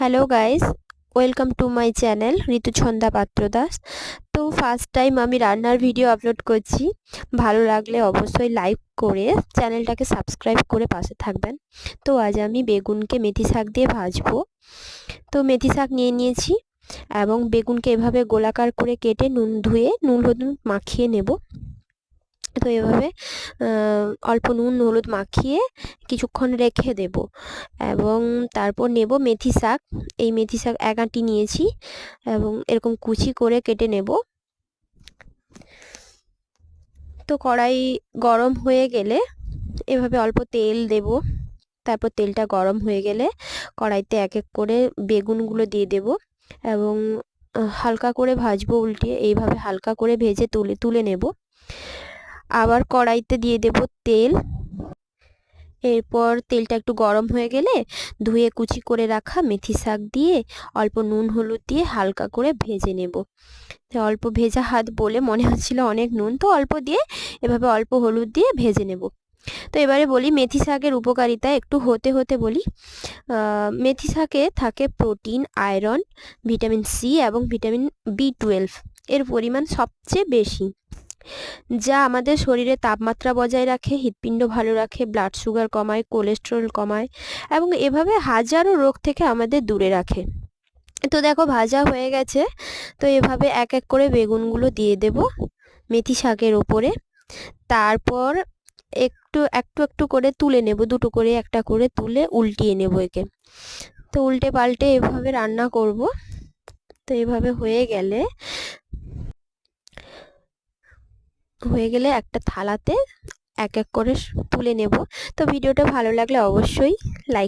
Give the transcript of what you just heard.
Hello guys, welcome to my channel Rituchhanda Patra Das. তো first time আমি রান্নার ভিডিও আপলোড করছি। ভালো লাগলে অবশ্যই লাইক করে চ্যানেলটাকে সাবস্ক্রাইব করে পাশে থাকবেন। তো আজ আমি বেগুনকে মেথি শাক দিয়ে ভাজবো। তো মেথি শাক নিয়ে নিয়েছি এবং বেগুনকে এভাবে গোলাকার করে কেটে ধুয়ে নুন হলুদ মাখিয়ে নেব। তো এভাবে অল্প নুন হলুদ মাখিয়ে কিছুক্ষণ রেখে দেব এবং তারপর নেব মেথি শাক। এই মেথি শাক এক আঁটি নিয়েছি এবং এরকম কুচি করে কেটে নেব। তো কড়াই গরম হয়ে গেলে এভাবে অল্প তেল দেব। তারপর তেলটা গরম হয়ে গেলে কড়াইতে এক এক করে বেগুনগুলো দিয়ে দেব এবং হালকা করে ভাজবো উল্টিয়ে। এইভাবে হালকা করে ভেজে তুলে নেব। আবার কড়াইতে দিয়ে দেব তেল। এরপর তেলটা একটু গরম হয়ে গেলে ধুয়ে কুচি করে রাখা মেথি শাক দিয়ে অল্প নুন হলুদ দিয়ে হালকা করে ভেজে নেব। অল্প ভেজা হাত বলে মনে হচ্ছিল অনেক নুন, তো অল্প দিয়ে এভাবে অল্প হলুদ দিয়ে ভেজে নেব। তো এবারে বলি মেথি শাকের উপকারিতা একটু হতে বলি। মেথি শাকে থাকে প্রোটিন, আয়রন, ভিটামিন সি এবং ভিটামিন B12 এর পরিমাণ সবচেয়ে বেশি, যা আমাদের শরীরে তাপমাত্রা বজায় রাখে, হৃৎপিণ্ড ভালো রাখে, ব্লাড সুগার কমায়, কোলেস্টেরল কমায় এবং এভাবে হাজারো রোগ থেকে আমাদের দূরে রাখে। তো দেখো ভাজা হয়ে গেছে। তো এভাবে এক এক করে বেগুনগুলো দিয়ে দেব মেথি শাকের ওপরে। তারপর একটু একটু একটু করে তুলে নেব, দুটো করে একটা করে তুলে উল্টিয়ে নেব একে। তো উল্টে পাল্টে এভাবে রান্না করব। তো এভাবে হয়ে গেলে একটা থালাতে এক এক করে তুলে নেব। তো ভিডিওটা ভালো লাগলে অবশ্যই লাইক